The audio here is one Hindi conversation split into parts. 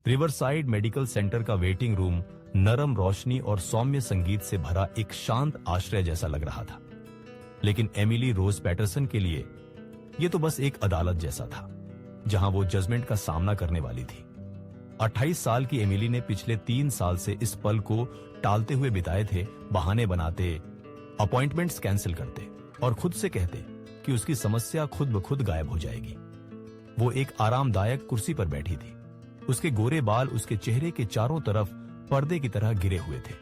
रिवरसाइड मेडिकल सेंटर का वेटिंग रूम नरम रोशनी और सौम्य संगीत से भरा एक शांत आश्रय जैसा लग रहा था। लेकिन एमिली रोज पैटरसन के लिए यह तो बस एक अदालत जैसा था, जहां वो जजमेंट का सामना करने वाली थी। 28 साल की एमिली ने पिछले 3 साल से इस पल को टालते हुए बिताए थे, बहाने बनाते, अपॉइंटमेंट्स कैंसिल करते और खुद से कहते कि उसकी समस्या खुद ब खुद गायब हो जाएगी। वो एक आरामदायक कुर्सी पर बैठी थी। उसके गोरे बाल उसके चेहरे के चारों तरफ पर्दे की तरह गिरे हुए थे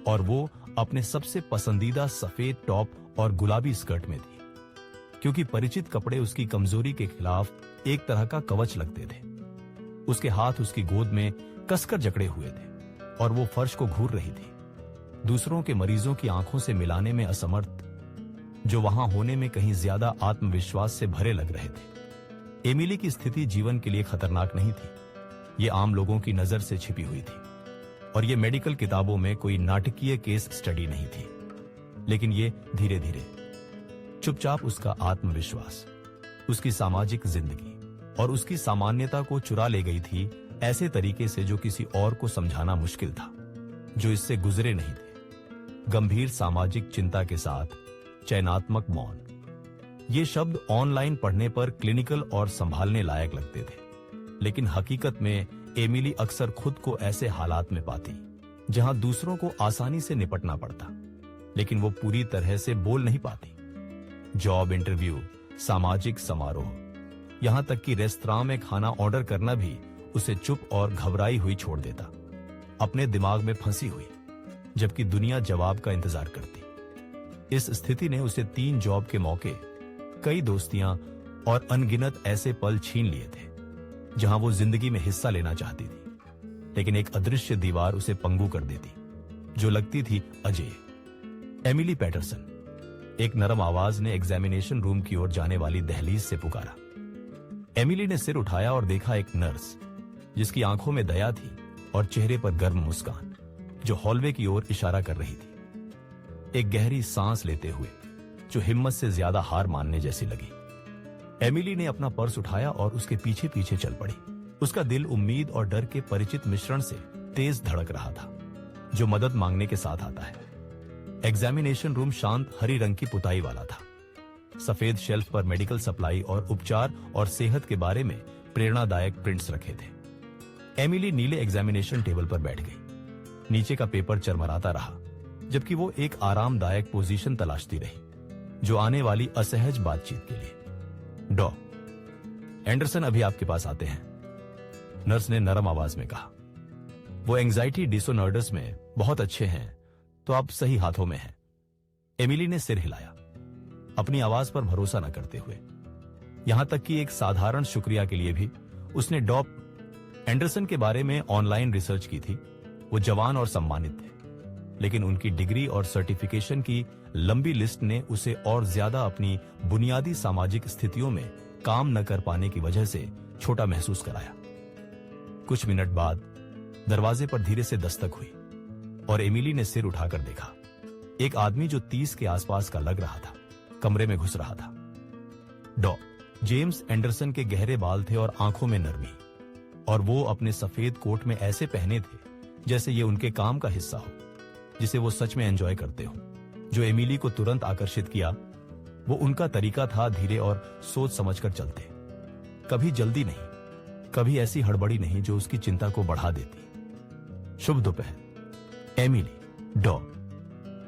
और वो अपने सबसे पसंदीदा सफेद टॉप और गुलाबी स्कर्ट में थी, क्योंकि परिचित कपड़े उसकी कमजोरी के खिलाफ एक तरह का कवच लगते थे। उसके हाथ उसकी गोद में कसकर जकड़े हुए थे और वो फर्श को घूर रही थी, दूसरों के मरीजों की आंखों से मिलाने में असमर्थ, जो वहां होने में कहीं ज्यादा आत्मविश्वास से भरे लग रहे थे। एमिली की स्थिति जीवन के लिए खतरनाक नहीं थी। ये आम लोगों की नजर से छिपी हुई थी और ये मेडिकल किताबों में कोई नाटकीय केस स्टडी नहीं थी। लेकिन ये धीरे धीरे चुपचाप उसका आत्मविश्वास, उसकी सामाजिक जिंदगी और उसकी सामान्यता को चुरा ले गई थी, ऐसे तरीके से जो किसी और को समझाना मुश्किल था, जो इससे गुजरे नहीं थे। गंभीर सामाजिक चिंता के साथ चयनात्मक मौन, ये शब्द ऑनलाइन पढ़ने पर क्लिनिकल और संभालने लायक लगते थे, लेकिन हकीकत में एमिली अक्सर खुद को ऐसे हालात में पाती जहां दूसरों को आसानी से निपटना पड़ता, लेकिन वो पूरी तरह से बोल नहीं पाती। जॉब इंटरव्यू, सामाजिक समारोह, यहां तक कि रेस्तरां में खाना ऑर्डर करना भी उसे चुप और घबराई हुई छोड़ देता, अपने दिमाग में फंसी हुई, जबकि दुनिया जवाब का इंतजार करती। इस स्थिति ने उसे 3 जॉब के मौके, कई दोस्तियां और अनगिनत ऐसे पल छीन लिए थे जहां वो जिंदगी में हिस्सा लेना चाहती थी, लेकिन एक अदृश्य दीवार उसे पंगु कर देती, जो लगती थी अजेय। एमिली पैटरसन, एक नरम आवाज ने एग्जामिनेशन रूम की ओर जाने वाली दहलीज से पुकारा। एमिली ने सिर उठाया और देखा एक नर्स, जिसकी आंखों में दया थी और चेहरे पर गर्म मुस्कान, जो हॉलवे की ओर इशारा कर रही थी। एक गहरी सांस लेते हुए, जो हिम्मत से ज्यादा हार मानने जैसी लगी, एमिली ने अपना पर्स उठाया और उसके पीछे पीछे चल पड़ी। उसका दिल उम्मीद और डर के परिचित मिश्रण से तेज धड़क रहा था, जो मदद मांगने के साथ आता है। एग्जामिनेशन रूम शांत हरी रंग की पुताई वाला था। सफेद शेल्फ पर मेडिकल सप्लाई और उपचार और सेहत के बारे में प्रेरणादायक प्रिंट्स रखे थे। एमिली नीले एग्जामिनेशन टेबल पर बैठ गई। नीचे का पेपर चरमराता रहा, जबकि वो एक आरामदायक पोजीशन तलाशती रही, जो आने वाली असहज बातचीत के लिए। डॉ एंडरसन अभी आपके पास आते हैं, नर्स ने नरम आवाज में कहा। वो एंजाइटी डिसऑर्डर्स में बहुत अच्छे हैं, तो आप सही हाथों में हैं। एमिली ने सिर हिलाया, अपनी आवाज पर भरोसा न करते हुए। यहां तक कि एक साधारण शुक्रिया के लिए भी उसने डॉ एंडरसन के बारे में ऑनलाइन रिसर्च की थी। वो जवान और सम्मानित थे, लेकिन उनकी डिग्री और सर्टिफिकेशन की लंबी लिस्ट ने उसे और ज्यादा अपनी बुनियादी सामाजिक स्थितियों में काम न कर पाने की वजह से छोटा महसूस कराया। कुछ मिनट बाद दरवाजे पर धीरे से दस्तक हुई और एमिली ने सिर उठाकर देखा। एक आदमी जो 30 के आसपास का लग रहा था, कमरे में घुस रहा था। डॉ जेम्स एंडरसन के गहरे बाल थे और आंखों में नरमी, और वो अपने सफेद कोट में ऐसे पहने थे जैसे ये उनके काम का हिस्सा हो, जिसे वो सच में एंजॉय करते हो। जो एमिली को तुरंत आकर्षित किया, वो उनका तरीका था धीरे और सोच समझकर चलते। कभी जल्दी नहीं, कभी ऐसी हड़बड़ी नहीं जो उसकी चिंता को बढ़ा देती। शुभ दोपहर, एमिली, डॉ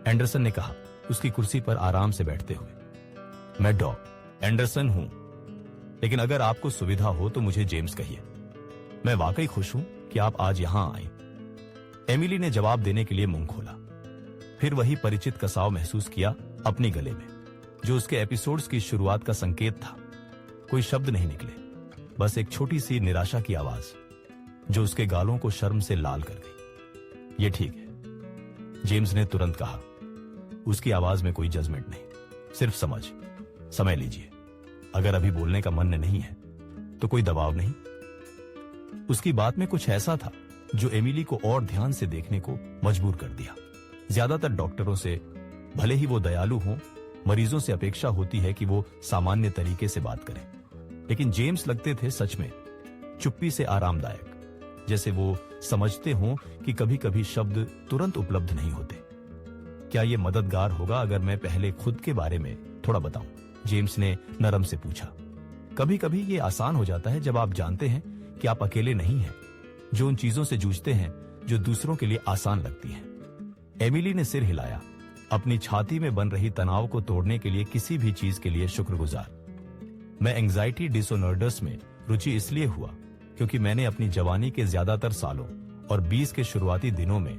एंडरसन ने कहा, उसकी कुर्सी पर आराम से बैठते हुए। मैं डॉ एंडरसन हूं, लेकिन अगर आपको सुविधा हो तो मुझे जेम्स कहिए। मैं वाकई खुश हूं कि आप आज यहां आए। एमिली ने जवाब देने के लिए मुंह खोला, फिर वही परिचित कसाव महसूस किया अपने गले में, जो उसके एपिसोड्स की शुरुआत का संकेत था। कोई शब्द नहीं निकले, बस एक छोटी सी निराशा की आवाज, जो उसके गालों को शर्म से लाल कर गई। ये ठीक है, जेम्स ने तुरंत कहा। उसकी आवाज में कोई जजमेंट नहीं, सिर्फ समझ। समय लीजिए, अगर अभी बोलने का मन नहीं है तो कोई दबाव नहीं। उसकी बात में कुछ ऐसा था जो एमिली को और ध्यान से देखने को मजबूर कर दिया। ज्यादातर डॉक्टरों से, भले ही वो दयालु हों, मरीजों से अपेक्षा होती है कि वो सामान्य तरीके से बात करें, लेकिन जेम्स लगते थे सच में चुप्पी से आरामदायक। जैसे वो समझते हों कि कभी कभी शब्द तुरंत उपलब्ध नहीं होते। क्या ये मददगार होगा अगर मैं पहले खुद के बारे में थोड़ा बताऊं? जेम्स ने नरम से पूछा। कभी कभी ये आसान हो जाता है जब आप जानते हैं कि आप अकेले नहीं हैं, जो उन चीजों से जूझते हैं जो दूसरों के लिए आसान लगती हैं। एमिली ने सिर हिलाया, अपनी छाती में बन रही तनाव को तोड़ने के लिए किसी भी चीज के लिए शुक्रगुजार। मैं एंजाइटी डिसऑर्डर्स में रुचि इसलिए हुआ क्योंकि मैंने अपनी जवानी के ज्यादातर सालों और 20 के शुरुआती दिनों में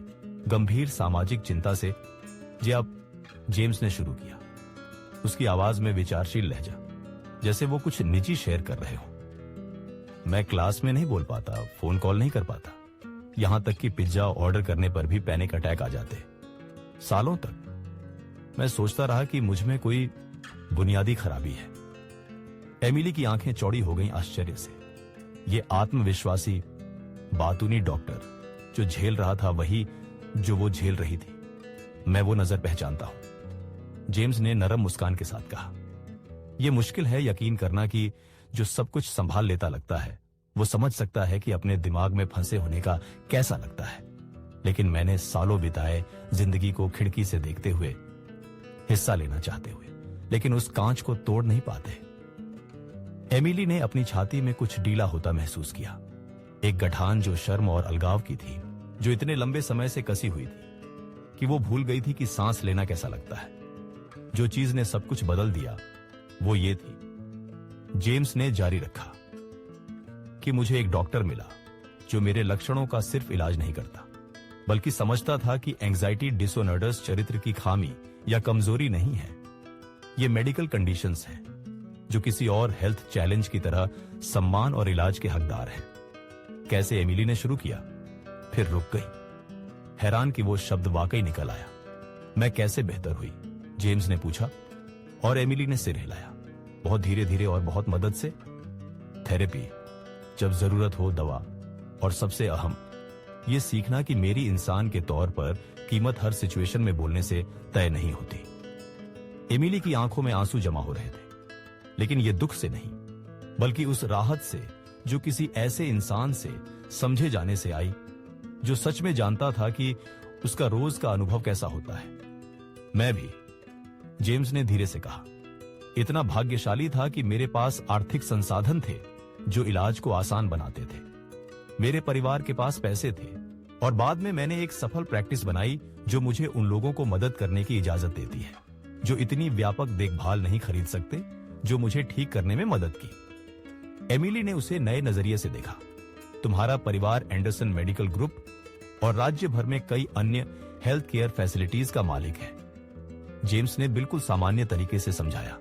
गंभीर सामाजिक चिंता से जेम्स ने शुरू किया, उसकी आवाज में विचारशील लहजा, जैसे वो कुछ निजी शेयर कर रहे हो। मैं क्लास में नहीं बोल पाता, फोन कॉल नहीं कर पाता, यहां तक कि पिज्जा ऑर्डर करने पर भी पैनिक अटैक आ जाते। सालों तक मैं सोचता रहा कि मुझ में कोई बुनियादी खराबी है। एमिली की आंखें चौड़ी हो गईं आश्चर्य से। ये आत्मविश्वासी बातूनी डॉक्टर जो झेल रहा था वही जो वो झेल रही थी। मैं वो नजर पहचानता हूं, जेम्स ने नरम मुस्कान के साथ कहा। यह मुश्किल है यकीन करना कि जो सब कुछ संभाल लेता लगता है वो समझ सकता है कि अपने दिमाग में फंसे होने का कैसा लगता है, लेकिन मैंने सालों बिताए जिंदगी को खिड़की से देखते हुए, हिस्सा लेना चाहते हुए, लेकिन उस कांच को तोड़ नहीं पाते। एमिली ने अपनी छाती में कुछ ढीला होता महसूस किया, एक गठान जो शर्म और अलगाव की थी, जो इतने लंबे समय से कसी हुई थी कि वो भूल गई थी कि सांस लेना कैसा लगता है। जो चीज ने सब कुछ बदल दिया वो ये थी, जेम्स ने जारी रखा, कि मुझे एक डॉक्टर मिला जो मेरे लक्षणों का सिर्फ इलाज नहीं करता, बल्कि समझता था कि एंजाइटी डिसऑर्डर्स चरित्र की खामी या कमजोरी नहीं है। ये मेडिकल कंडीशंस हैं जो किसी और हेल्थ चैलेंज की तरह सम्मान और इलाज के हकदार हैं। कैसे एमिली ने शुरू किया, फिर रुक गई, हैरान कि वो शब्द वाकई निकल आया। मैं कैसे बेहतर हुई? जेम्स ने पूछा और एमिली ने सिर हिलाया, बहुत धीरे धीरे और बहुत मदद से। थेरेपी, जब जरूरत हो दवा, और सबसे अहम ये सीखना कि मेरी इंसान के तौर पर कीमत हर सिचुएशन में बोलने से तय नहीं होती। एमिली की आंखों में आंसू जमा हो रहे थे, लेकिन ये दुख से नहीं, बल्कि उस राहत से जो किसी ऐसे इंसान से समझे जाने से आई जो सच में जानता था कि उसका रोज का अनुभव कैसा होता है। मैं भी, जेम्स ने धीरे से कहा, इतना भाग्यशाली था कि मेरे पास आर्थिक संसाधन थे जो इलाज को आसान बनाते थे। मेरे परिवार के पास पैसे थे और बाद में मैंने एक सफल प्रैक्टिस बनाई जो मुझे उन लोगों को मदद करने की इजाजत देती है जो इतनी व्यापक देखभाल नहीं खरीद सकते, जो मुझे ठीक करने में मदद की। एमिली ने उसे नए नजरिए से देखा। तुम्हारा परिवार एंडरसन मेडिकल ग्रुप और राज्य भर में कई अन्य हेल्थ केयर फैसिलिटीज का मालिक है। जेम्स ने बिल्कुल सामान्य तरीके से समझाया,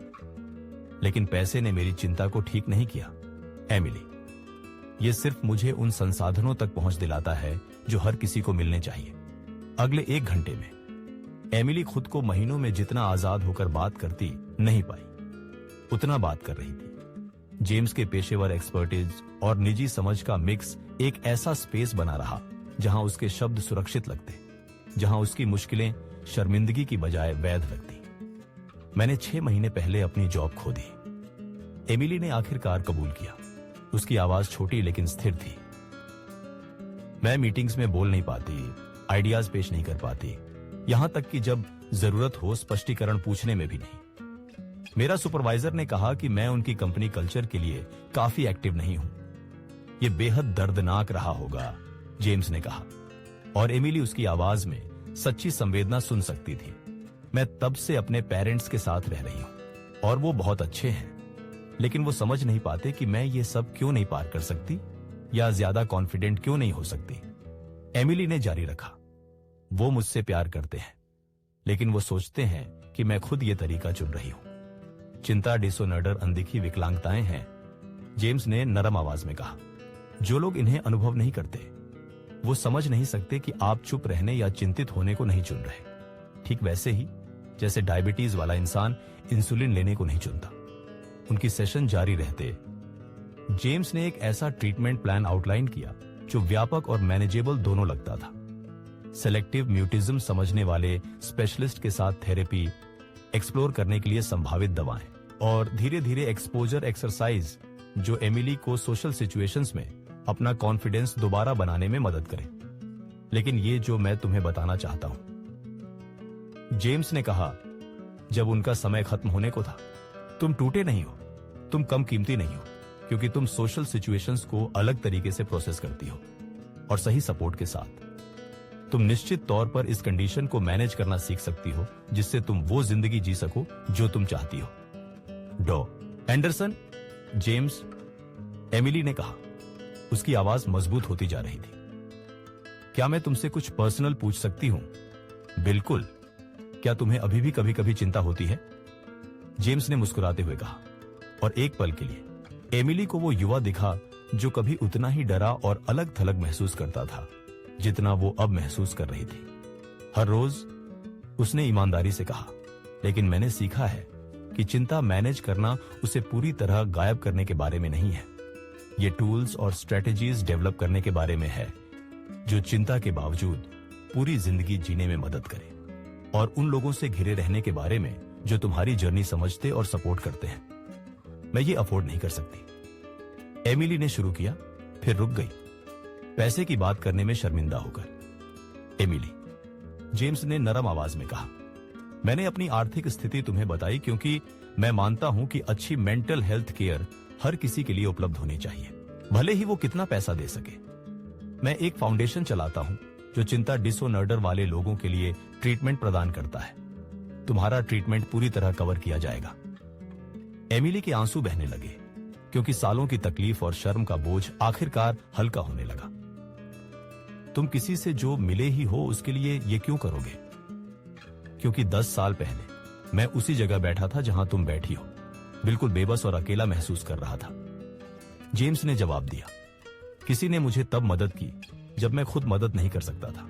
लेकिन पैसे ने मेरी चिंता को ठीक नहीं किया। एमिली, ये सिर्फ मुझे उन संसाधनों तक पहुंच दिलाता है जो हर किसी को मिलने चाहिए। अगले 1 घंटे में एमिली खुद को महीनों में जितना आजाद होकर बात करती नहीं पाई, उतना बात कर रही थी। जेम्स के पेशेवर एक्सपर्टीज और निजी समझ का मिक्स एक ऐसा स्पेस बना रहा जहां उसके शब्द सुरक्षित लगते, जहां उसकी मुश्किलें शर्मिंदगी की बजाय वैध लगती। मैंने 6 महीने पहले अपनी जॉब खो दी। एमिली ने आखिरकार कबूल किया। उसकी आवाज छोटी लेकिन स्थिर थी। मैं मीटिंग्स में बोल नहीं पाती, आइडियाज पेश नहीं कर पाती, यहां तक कि जब जरूरत हो स्पष्टीकरण पूछने में भी नहीं। मेरा सुपरवाइजर ने कहा कि मैं उनकी कंपनी कल्चर के लिए काफी एक्टिव नहीं हूं। यह बेहद दर्दनाक रहा होगा, जेम्स ने कहा, और एमिली उसकी आवाज में सच्ची संवेदना सुन सकती थी। मैं तब से अपने पेरेंट्स के साथ रह रही हूं और वो बहुत अच्छे हैं, लेकिन वो समझ नहीं पाते कि मैं ये सब क्यों नहीं पार कर सकती या ज्यादा कॉन्फिडेंट क्यों नहीं हो सकती। एमिली ने जारी रखा, वो मुझसे प्यार करते हैं, लेकिन वो सोचते हैं कि मैं खुद ये तरीका चुन रही हूं। चिंता डिसऑर्डर अनदेखी विकलांगताएं हैं, जेम्स ने नरम आवाज में कहा। जो लोग इन्हें अनुभव नहीं करते वो समझ नहीं सकते कि आप चुप रहने या चिंतित होने को नहीं चुन रहे। ठीक वैसे ही जैसे डायबिटीज वाला इंसान इंसुलिन लेने को नहीं चुनता। उनकी सेशन जारी रहते जेम्स ने एक ऐसा ट्रीटमेंट प्लान आउटलाइन किया जो व्यापक और मैनेजेबल दोनों लगता था। सेलेक्टिव म्यूटिज्म समझने वाले स्पेशलिस्ट के साथ थेरेपी, एक्सप्लोर करने के लिए संभावित दवाएं और धीरे धीरे एक्सपोजर एक्सरसाइज जो एमिली को सोशल सिचुएशंस में अपना कॉन्फिडेंस दोबारा बनाने में मदद करें। लेकिन ये जो मैं तुम्हें बताना चाहता हूं, जेम्स ने कहा जब उनका समय खत्म होने को था, तुम टूटे नहीं हो, तुम कम कीमती नहीं हो, क्योंकि तुम सोशल सिचुएशंस को अलग तरीके से प्रोसेस करती हो और सही सपोर्ट के साथ तुम निश्चित तौर पर इस कंडीशन को मैनेज करना सीख सकती हो जिससे तुम वो जिंदगी जी सको जो तुम चाहती हो। डॉ एंडरसन, जेम्स, एमिली ने कहा। उसकी आवाज मजबूत होती जा रही थी। क्या मैं तुमसे कुछ पर्सनल पूछ सकती हूं? बिल्कुल। क्या तुम्हें अभी भी कभी कभी चिंता होती है? जेम्स ने मुस्कुराते हुए कहा। और एक पल के लिए एमिली को वो युवा दिखा जो कभी उतना ही डरा और अलग थलग महसूस करता था जितना वो अब महसूस कर रही थी। हर रोज उसने ईमानदारी से कहा, लेकिन मैंने सीखा है कि चिंता मैनेज करना उसे पूरी तरह गायब करने के बारे में नहीं है। ये टूल्स और स्ट्रेटेजीज डेवलप करने के बारे में है जो चिंता के बावजूद पूरी जिंदगी जीने में मदद करे, और उन लोगों से घिरे रहने के बारे में जो तुम्हारी जर्नी समझते और सपोर्ट करते हैं। मैं ये अफोर्ड नहीं कर सकती, एमिली ने शुरू किया, फिर रुक गई, पैसे की बात करने में शर्मिंदा होकर। एमिली, जेम्स ने नरम आवाज में कहा, मैंने अपनी आर्थिक स्थिति तुम्हें बताई क्योंकि मैं मानता हूं कि अच्छी मेंटल हेल्थ केयर हर किसी के लिए उपलब्ध होनी चाहिए, भले ही वो कितना पैसा दे सके। मैं एक फाउंडेशन चलाता हूं जो चिंता डिसऑर्डर वाले लोगों के लिए ट्रीटमेंट प्रदान करता है। तुम्हारा ट्रीटमेंट पूरी तरह कवर किया जाएगा। एमिली के आंसू बहने लगे क्योंकि सालों की तकलीफ और शर्म का बोझ आखिरकार हल्का होने लगा। तुम किसी से जो मिले ही हो उसके लिए ये क्यों करोगे? क्योंकि 10 साल पहले मैं उसी जगह बैठा था जहां तुम बैठी हो, बिल्कुल बेबस और अकेला महसूस कर रहा था। जेम्स ने जवाब दिया, किसी ने मुझे तब मदद की जब मैं खुद मदद नहीं कर सकता था,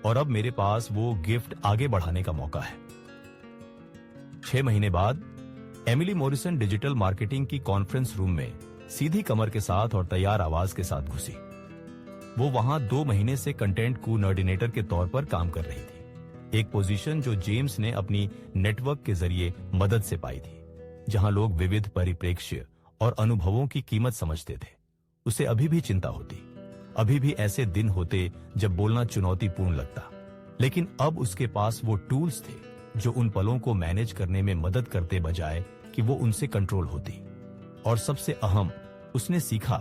और अब मेरे पास वो गिफ्ट आगे बढ़ाने का मौका है। 6 महीने बाद एमिली मॉरिसन डिजिटल मार्केटिंग की कॉन्फ्रेंस रूम में सीधी कमर के साथ और तैयार आवाज के साथ घुसी। वो वहां 2 महीने से कंटेंट कोऑर्डिनेटर के तौर पर काम कर रही थी, एक पोजीशन जो जेम्स ने अपनी नेटवर्क के जरिए मदद से पाई थी, जहां लोग विविध परिप्रेक्ष्य और अनुभवों की कीमत समझते थे। उसे अभी भी चिंता होती, अभी भी ऐसे दिन होते जब बोलना चुनौतीपूर्ण लगता, लेकिन अब उसके पास वो टूल्स थे जो उन पलों को मैनेज करने में मदद करते बजाय कि वो उनसे कंट्रोल होती। और सबसे अहम, उसने सीखा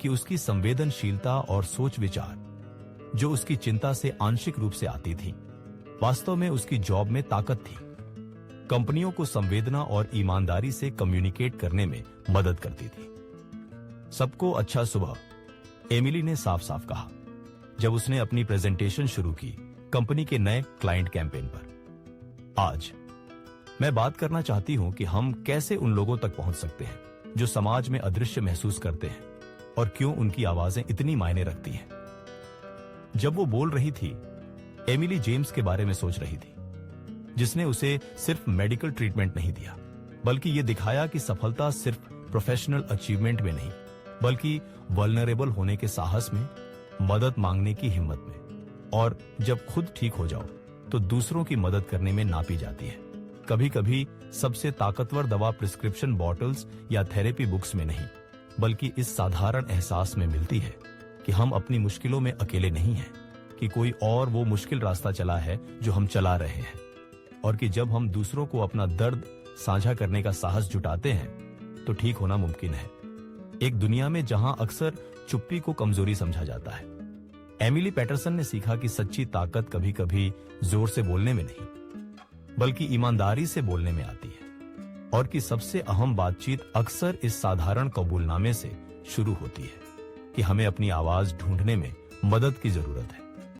कि उसकी संवेदनशीलता और सोच विचार जो उसकी चिंता से आंशिक रूप से आती थी, वास्तव में उसकी जॉब में ताकत थी। कंपनियों को संवेदना और ईमानदारी से कम्युनिकेट करने में मदद करती थी। सबको अच्छा सुबह, एमिली ने साफ साफ कहा जब उसने अपनी प्रेजेंटेशन शुरू की कंपनी के नए क्लाइंट कैंपेन पर। आज मैं बात करना चाहती हूं कि हम कैसे उन लोगों तक पहुंच सकते हैं जो समाज में अदृश्य महसूस करते हैं, और क्यों उनकी आवाजें इतनी मायने रखती हैं। जब वो बोल रही थी, एमिली जेम्स के बारे में सोच रही थी, जिसने उसे सिर्फ मेडिकल ट्रीटमेंट नहीं दिया, बल्कि ये दिखाया कि सफलता सिर्फ प्रोफेशनल अचीवमेंट में नहीं, बल्कि वल्नरेबल होने के साहस में, मदद मांगने की हिम्मत में, और जब खुद ठीक हो जाओ तो दूसरों की मदद करने में नापी जाती है। कभी कभी सबसे ताकतवर दवा प्रिस्क्रिप्शन बॉटल्स या थेरेपी बुक्स में नहीं, बल्कि इस साधारण एहसास में मिलती है कि हम अपनी मुश्किलों में अकेले नहीं हैं, कि कोई और वो मुश्किल रास्ता चला है जो हम चला रहे हैं, और कि जब हम दूसरों को अपना दर्द साझा करने का साहस जुटाते हैं तो ठीक होना मुमकिन है, एक दुनिया में जहां अक्सर चुप्पी को कमजोरी समझा जाता है। एमिली पैटरसन ने सीखा कि सच्ची ताकत कभी कभी जोर से बोलने में नहीं, बल्कि ईमानदारी से बोलने में आती है, और कि सबसे अहम बातचीत अक्सर इस साधारण कबूलनामे से शुरू होती है कि हमें अपनी आवाज ढूंढने में मदद की जरूरत है।